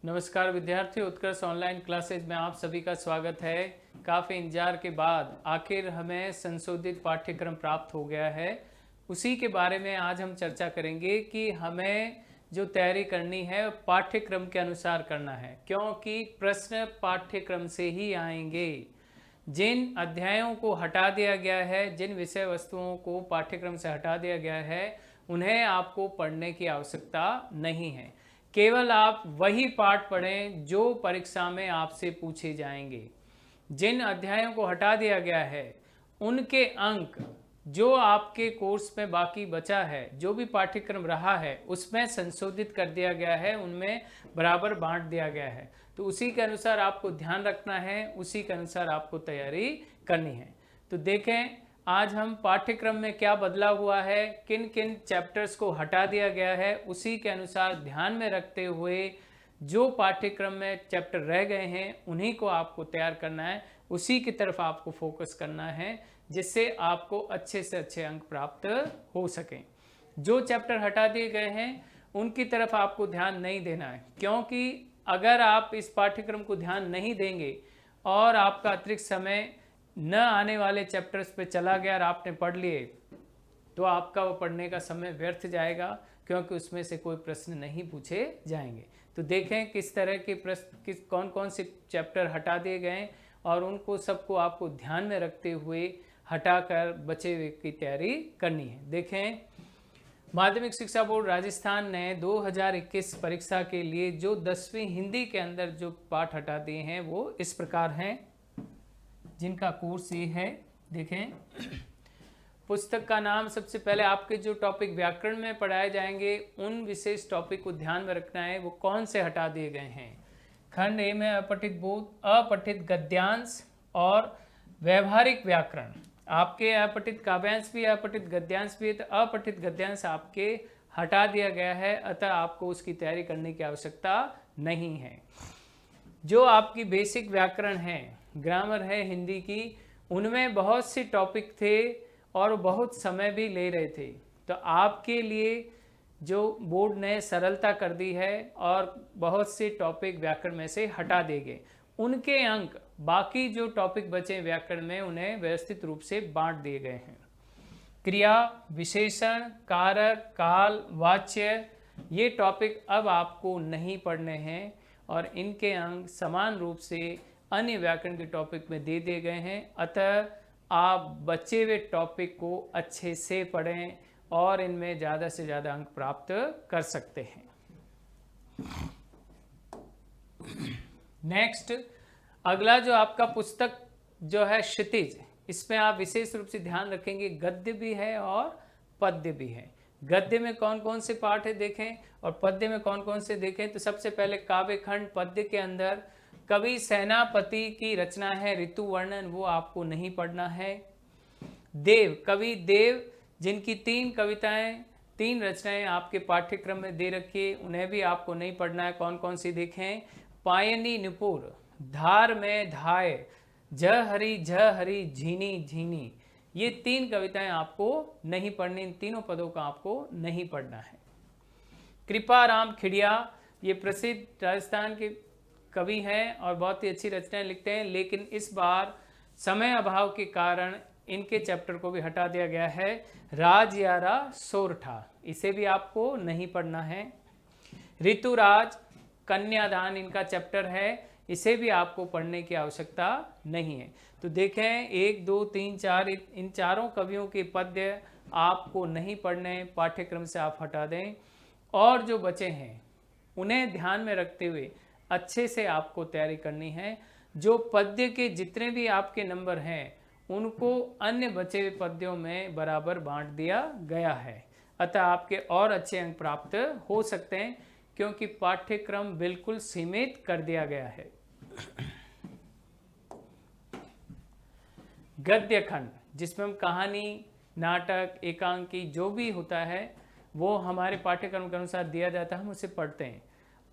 नमस्कार विद्यार्थियों, उत्कर्ष online classes में आप सभी का स्वागत है। काफ़ी इंतजार के बाद आखिर हमें संशोधित पाठ्यक्रम प्राप्त हो गया है। उसी के बारे में आज हम चर्चा करेंगे कि हमें जो तैयारी करनी है पाठ्यक्रम के अनुसार करना है, क्योंकि प्रश्न पाठ्यक्रम से ही आएंगे। जिन अध्यायों को हटा दिया गया है, जिन विषय वस्तुओं को पाठ्यक्रम से हटा दिया गया है, उन्हें आपको पढ़ने की आवश्यकता नहीं है। केवल आप वही पाठ पढ़ें जो परीक्षा में आपसे पूछे जाएंगे। जिन अध्यायों को हटा दिया गया है उनके अंक जो आपके कोर्स में बाकी बचा है, जो भी पाठ्यक्रम रहा है उसमें संशोधित कर दिया गया है, उनमें बराबर बांट दिया गया है। तो उसी के अनुसार आपको ध्यान रखना है, उसी के अनुसार आपको तैयारी करनी है। तो देखें आज हम पाठ्यक्रम में क्या बदलाव हुआ है, किन किन चैप्टर्स को हटा दिया गया है, उसी के अनुसार ध्यान में रखते हुए जो पाठ्यक्रम में चैप्टर रह गए हैं उन्हीं को आपको तैयार करना है, उसी की तरफ आपको फोकस करना है, जिससे आपको अच्छे से अच्छे अंक प्राप्त हो सकें। जो चैप्टर हटा दिए गए हैं उनकी तरफ आपको ध्यान नहीं देना है, क्योंकि अगर आप इस पाठ्यक्रम को ध्यान नहीं देंगे और आपका अतिरिक्त समय न आने वाले चैप्टर्स पे चला गया और आपने पढ़ लिए, तो आपका वो पढ़ने का समय व्यर्थ जाएगा, क्योंकि उसमें से कोई प्रश्न नहीं पूछे जाएंगे। तो देखें किस तरह के प्रश्न, कौन कौन से चैप्टर हटा दिए गए और उनको सबको आपको ध्यान में रखते हुए हटाकर बचे हुए की तैयारी करनी है। देखें, माध्यमिक शिक्षा बोर्ड राजस्थान ने 2021 परीक्षा के लिए जो 10वीं हिंदी के अंदर जो पाठ हटा दिए हैं वो इस प्रकार हैं, जिनका कोर्स ये है। देखें, पुस्तक का नाम, सबसे पहले आपके जो टॉपिक व्याकरण में पढ़ाए जाएंगे उन विशेष टॉपिक को ध्यान में रखना है, वो कौन से हटा दिए गए हैं। खंड ए में अपठित बोध, अपठित गद्यांश और व्यवहारिक व्याकरण। आपके अपठित काव्यांश भी, अपठित गद्यांश भी है, तो अपठित गद्यांश आपके हटा दिया गया है, अतः आपको उसकी तैयारी करने की आवश्यकता नहीं है। जो आपकी बेसिक व्याकरण है, ग्रामर है हिंदी की, उनमें बहुत से टॉपिक थे और बहुत समय भी ले रहे थे। तो आपके लिए जो बोर्ड ने सरलता कर दी है और बहुत से टॉपिक व्याकरण में से हटा दिए गए, उनके अंक बाकी जो टॉपिक बचे व्याकरण में उन्हें व्यवस्थित रूप से बांट दिए गए हैं। क्रिया, विशेषण, कारक, काल, वाच्य, ये टॉपिक अब आपको नहीं पढ़ने हैं और इनके अंक समान रूप से अन्य व्याकरण के टॉपिक में दे दिए गए हैं। अतः आप बचे हुए टॉपिक को अच्छे से पढ़ें और इनमें ज़्यादा से ज़्यादा अंक प्राप्त कर सकते हैं। नेक्स्ट, अगला जो आपका पुस्तक जो है क्षितिज, इसमें आप विशेष रूप से ध्यान रखेंगे, गद्य भी है और पद्य भी है। गद्य में कौन कौन से पाठ है देखें और पद्य में कौन कौन से देखें। तो सबसे पहले काव्य खंड पद्य के अंदर कवि सेनापति की रचना है ऋतु वर्णन, वो आपको नहीं पढ़ना है। देव, कवि देव जिनकी 3 कविताएं, 3 रचनाएं आपके पाठ्यक्रम में दे रखी है, उन्हें भी आपको नहीं पढ़ना है। कौन कौन सी देखें, पायनी निपुर, धार में धाय, झ हरी झीनी झीनी, ये 3 कविताएं आपको नहीं पढ़नी, इन तीनों पदों का आपको नहीं पढ़ना है। कृपाराम खिड़िया, ये प्रसिद्ध राजस्थान के कवि हैं और बहुत ही अच्छी रचनाएं लिखते हैं, लेकिन इस बार समय अभाव के कारण इनके चैप्टर को भी हटा दिया गया है। राजयारा सोरठा, इसे भी आपको नहीं पढ़ना है। ऋतुराज कन्यादान इनका चैप्टर है, इसे भी आपको पढ़ने की आवश्यकता नहीं है। तो देखें 1, 2, 3, 4, इन चारों कवियों के पद्य आपको नहीं पढ़ने, पाठ्यक्रम से आप हटा दें और जो बचे हैं उन्हें ध्यान में रखते हुए अच्छे से आपको तैयारी करनी है। जो पद्य के जितने भी आपके नंबर हैं उनको अन्य बचे हुए पद्यों में बराबर बांट दिया गया है, अतः आपके और अच्छे अंक प्राप्त हो सकते हैं, क्योंकि पाठ्यक्रम बिल्कुल सीमित कर दिया गया है। गद्य खंड, जिसमें हम कहानी, नाटक, एकांकी जो भी होता है वो हमारे पाठ्यक्रम के अनुसार दिया जाता है, हम उसे पढ़ते हैं।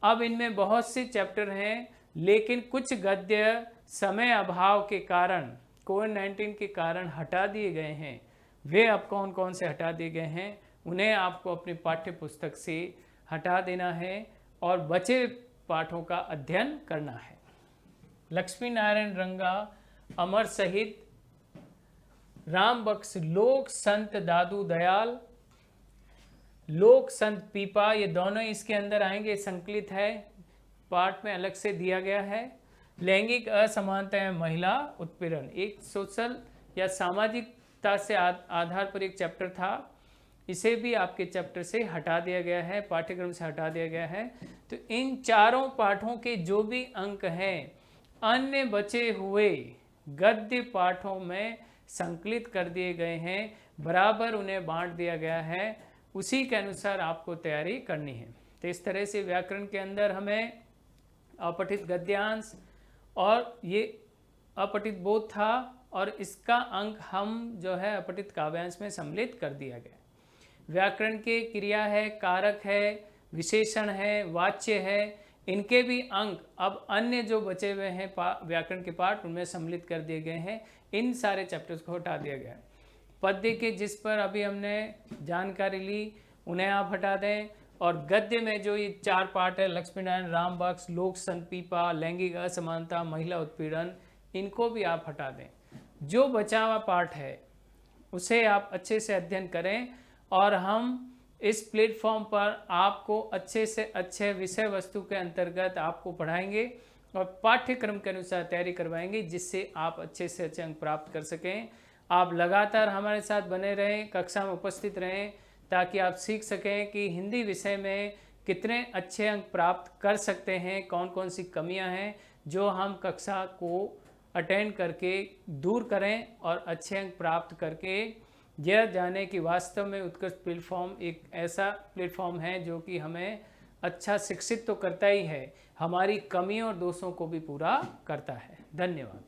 अब इनमें बहुत से चैप्टर हैं, लेकिन कुछ गद्य समय अभाव के कारण, कोविड-19 के कारण हटा दिए गए हैं। वे अब कौन कौन से हटा दिए गए हैं, उन्हें आपको अपनी पाठ्य पुस्तक से हटा देना है और बचे पाठों का अध्ययन करना है। लक्ष्मी नारायण रंगा, अमर सहित, राम बख्श, लोक संत दादू दयाल, लोक संत पीपा, ये दोनों इसके अंदर आएंगे, संकलित है, पाठ में अलग से दिया गया है। लैंगिक असमानता एवं महिला उत्पीड़न, एक सोशल या सामाजिकता से आधार पर एक चैप्टर था, इसे भी आपके चैप्टर से हटा दिया गया है, पाठ्यक्रम से हटा दिया गया है। तो इन चारों पाठों के जो भी अंक हैं अन्य बचे हुए गद्य पाठों में संकलित कर दिए गए हैं, बराबर उन्हें बांट दिया गया है, उसी के अनुसार आपको तैयारी करनी है। तो इस तरह से व्याकरण के अंदर हमें अपठित गद्यांश और ये अपठित बोध था, और इसका अंक हम जो है अपठित काव्यांश में सम्मिलित कर दिया गया। व्याकरण के क्रिया है, कारक है, विशेषण है, वाच्य है, इनके भी अंक अब अन्य जो बचे हुए हैं व्याकरण के पाठ उनमें सम्मिलित कर दिए गए हैं। इन सारे चैप्टर्स को हटा दिया गया है। पद्य के जिस पर अभी हमने जानकारी ली उन्हें आप हटा दें, और गद्य में जो ये 4 पाठ है, लक्ष्मी नारायण, राम बख्श, लोक संत पीपा, लैंगिक असमानता, महिला उत्पीड़न, इनको भी आप हटा दें। जो बचा हुआ पाठ है उसे आप अच्छे से अध्ययन करें, और हम इस प्लेटफॉर्म पर आपको अच्छे से अच्छे विषय वस्तु के अंतर्गत आपको पढ़ाएंगे और पाठ्यक्रम के अनुसार तैयारी करवाएंगे, जिससे आप अच्छे से अच्छे अंक प्राप्त कर सकें। आप लगातार हमारे साथ बने रहें, कक्षा में उपस्थित रहें, ताकि आप सीख सकें कि हिंदी विषय में कितने अच्छे अंक प्राप्त कर सकते हैं, कौन कौन सी कमियां हैं जो हम कक्षा को अटेंड करके दूर करें, और अच्छे अंक प्राप्त करके यह जाने कि वास्तव में उत्कृष्ट प्लेटफॉर्म एक ऐसा प्लेटफॉर्म है जो कि हमें अच्छा शिक्षित तो करता ही है, हमारी कमियों और दोषों को भी पूरा करता है। धन्यवाद।